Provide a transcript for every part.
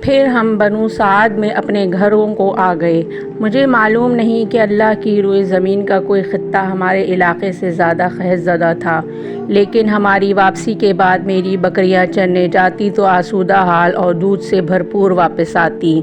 پھر ہم بنو سعد میں اپنے گھروں کو آ گئے۔ مجھے معلوم نہیں کہ اللہ کی روئے زمین کا کوئی خطہ ہمارے علاقے سے زیادہ قحط زدہ تھا، لیکن ہماری واپسی کے بعد میری بکریاں چرنے جاتی تو آسودہ حال اور دودھ سے بھرپور واپس آتی۔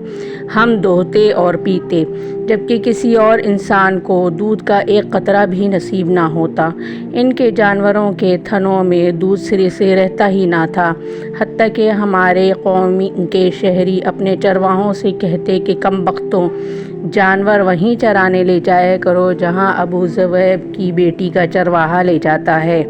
ہم دوہتے اور پیتے، جبکہ کسی اور انسان کو دودھ کا ایک قطرہ بھی نصیب نہ ہوتا۔ ان کے جانوروں کے تھنوں میں دودھ سرے سے رہتا ہی نہ تھا، حتیٰ کہ ہمارے قوم کے شہری اپنے چرواہوں سے کہتے کہ کم بختوں، جانور وہیں چرانے لے جایا کرو جہاں ابو ذؤیب کی بیٹی کا چرواہا لے جاتا ہے،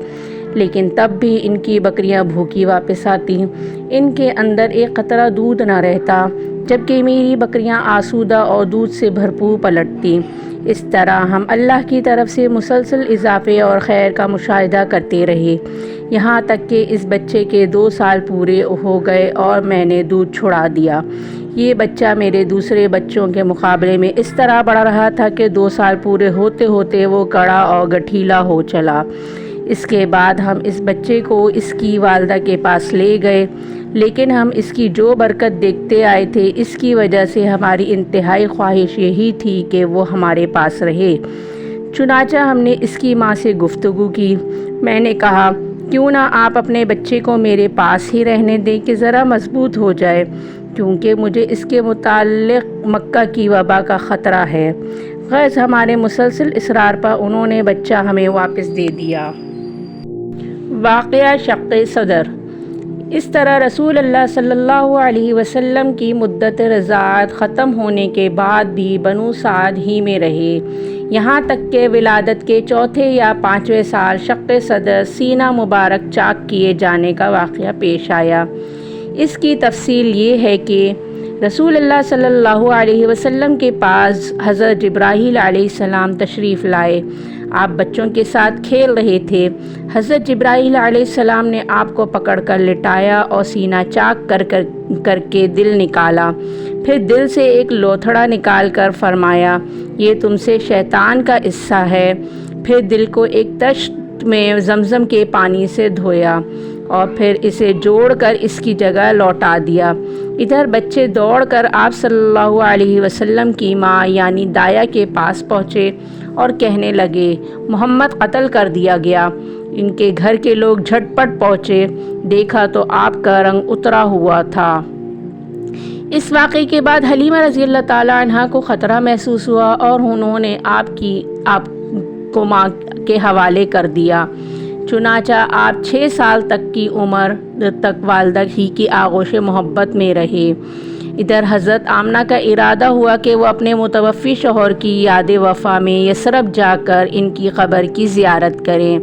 لیکن تب بھی ان کی بکریاں بھوکی واپس آتی، ان کے اندر ایک قطرہ دودھ نہ رہتا، جبکہ میری بکریاں آسودہ اور دودھ سے بھرپور پلٹتی۔ اس طرح ہم اللہ کی طرف سے مسلسل اضافے اور خیر کا مشاہدہ کرتے رہے، یہاں تک کہ اس بچے کے 2 سال پورے ہو گئے اور میں نے دودھ چھڑا دیا۔ یہ بچہ میرے دوسرے بچوں کے مقابلے میں اس طرح بڑھ رہا تھا کہ 2 سال پورے ہوتے ہوتے وہ کڑا اور گٹھیلا ہو چلا۔ اس کے بعد ہم اس بچے کو اس کی والدہ کے پاس لے گئے، لیکن ہم اس کی جو برکت دیکھتے آئے تھے، اس کی وجہ سے ہماری انتہائی خواہش یہی تھی کہ وہ ہمارے پاس رہے۔ چنانچہ ہم نے اس کی ماں سے گفتگو کی۔ میں نے کہا، کیوں نہ آپ اپنے بچے کو میرے پاس ہی رہنے دیں کہ ذرا مضبوط ہو جائے، کیونکہ مجھے اس کے متعلق مکہ کی وبا کا خطرہ ہے۔ غرض ہمارے مسلسل اصرار پر انہوں نے بچہ ہمیں واپس دے دیا۔ واقعہ شق صدر۔ اس طرح رسول اللہ صلی اللہ علیہ وسلم کی مدت رضاعت ختم ہونے کے بعد بھی بنو سعد ہی میں رہے، یہاں تک کہ ولادت کے 4 یا 5ویں سال شق صدر سینہ مبارک چاک کیے جانے کا واقعہ پیش آیا۔ اس کی تفصیل یہ ہے کہ رسول اللہ صلی اللہ علیہ وسلم کے پاس حضرت جبرائیل علیہ السلام تشریف لائے۔ آپ بچوں کے ساتھ کھیل رہے تھے۔ حضرت جبرائیل علیہ السلام نے آپ کو پکڑ کر لٹایا اور سینہ چاک کر کے دل نکالا، پھر دل سے ایک لوتھڑا نکال کر فرمایا، یہ تم سے شیطان کا حصہ ہے۔ پھر دل کو ایک تشت میں زمزم کے پانی سے دھویا اور پھر اسے جوڑ کر اس کی جگہ لوٹا دیا۔ ادھر بچے دوڑ کر آپ صلی اللہ علیہ وسلم کی ماں یعنی دایا کے پاس پہنچے اور کہنے لگے، محمد قتل کر دیا گیا۔ ان کے گھر کے لوگ جھٹ پٹ پہنچے، دیکھا تو آپ کا رنگ اترا ہوا تھا۔ اس واقعے کے بعد حلیمہ رضی اللہ تعالیٰ عنہا کو خطرہ محسوس ہوا اور انہوں نے آپ کو ماں کے حوالے کر دیا۔ چنانچہ آپ 6 سال تک کی عمر تک والدہ ہی کی آغوش محبت میں رہے۔ ادھر حضرت آمنہ کا ارادہ ہوا کہ وہ اپنے متوفی شوہر کی یاد وفا میں یثرب جا کر ان کی قبر کی زیارت کریں۔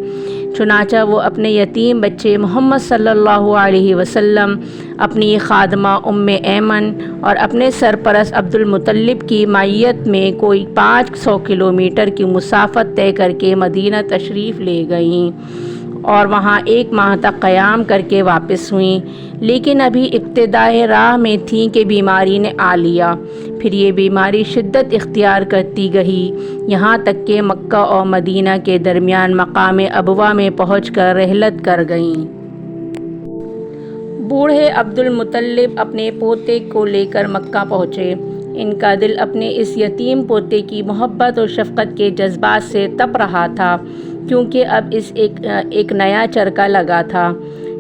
چنانچہ وہ اپنے یتیم بچے محمد صلی اللہ علیہ وسلم، اپنی خادمہ ام ایمن اور اپنے سرپرست عبد المطلب کی معیت میں کوئی 500 کلومیٹر کی مسافت طے کر کے مدینہ تشریف لے گئیں اور وہاں 1 ماہ تک قیام کر کے واپس ہوئیں، لیکن ابھی ابتدائے راہ میں تھیں کہ بیماری نے آ لیا۔ پھر یہ بیماری شدت اختیار کرتی گئی، یہاں تک کہ مکہ اور مدینہ کے درمیان مقام ابوا میں پہنچ کر رحلت کر گئیں۔ بوڑھے عبد المطلب اپنے پوتے کو لے کر مکہ پہنچے۔ ان کا دل اپنے اس یتیم پوتے کی محبت اور شفقت کے جذبات سے تپ رہا تھا، کیونکہ اب ایک نیا چرکا لگا تھا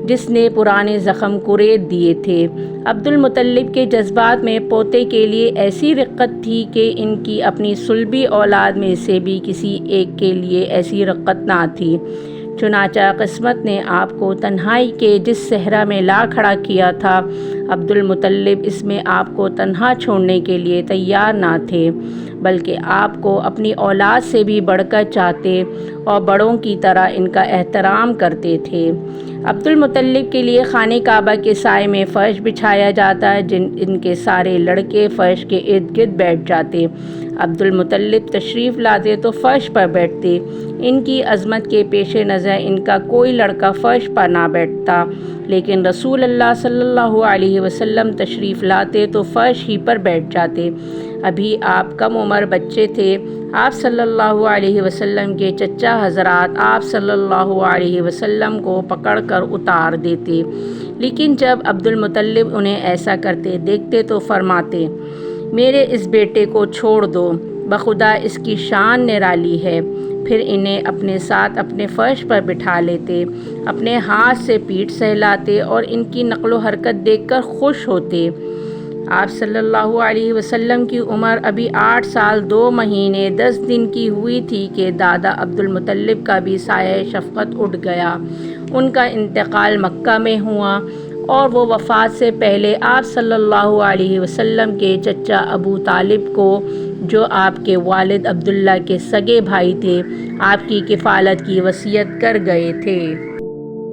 جس نے پرانے زخم کریت دیے تھے۔ عبد المطلب کے جذبات میں پوتے کے لیے ایسی رقت تھی کہ ان کی اپنی صلبی اولاد میں سے بھی کسی ایک کے لیے ایسی رقت نہ تھی۔ چنانچہ قسمت نے آپ کو تنہائی کے جس صحرا میں لا کھڑا کیا تھا، عبد المطلب اس میں آپ کو تنہا چھوڑنے کے لیے تیار نہ تھے، بلکہ آپ کو اپنی اولاد سے بھی بڑھ کر چاہتے اور بڑوں کی طرح ان کا احترام کرتے تھے۔ عبد المطلب کے لیے خانہ کعبہ کے سائے میں فرش بچھایا جاتا، ان کے سارے لڑکے فرش کے ارد گرد بیٹھ جاتے۔ عبد المطلب تشریف لاتے تو فرش پر بیٹھتے۔ ان کی عظمت کے پیش نظر ان کا کوئی لڑکا فرش پر نہ بیٹھتا، لیکن رسول اللہ صلی اللہ علیہ وسلم تشریف لاتے تو فرش ہی پر بیٹھ جاتے۔ ابھی آپ کم عمر بچے تھے۔ آپ صلی اللہ علیہ وسلم کے چچا حضرات آپ صلی اللہ علیہ وسلم کو پکڑ کر اتار دیتے۔ لیکن جب عبد المطلب انہیں ایسا کرتے دیکھتے تو فرماتے، میرے اس بیٹے کو چھوڑ دو، بخدا اس کی شان نرالی ہے۔ پھر انہیں اپنے ساتھ اپنے فرش پر بٹھا لیتے، اپنے ہاتھ سے پیٹھ سہلاتے اور ان کی نقل و حرکت دیکھ کر خوش ہوتے۔ آپ صلی اللہ علیہ وسلم کی عمر ابھی 8 سال 2 مہینے 10 دن کی ہوئی تھی کہ دادا عبد المطلب کا بھی سایہ شفقت اٹھ گیا۔ ان کا انتقال مکہ میں ہوا اور وہ وفات سے پہلے آپ صلی اللہ علیہ وسلم کے چچا ابو طالب کو، جو آپ کے والد عبداللہ کے سگے بھائی تھے، آپ کی کفالت کی وصیت کر گئے تھے۔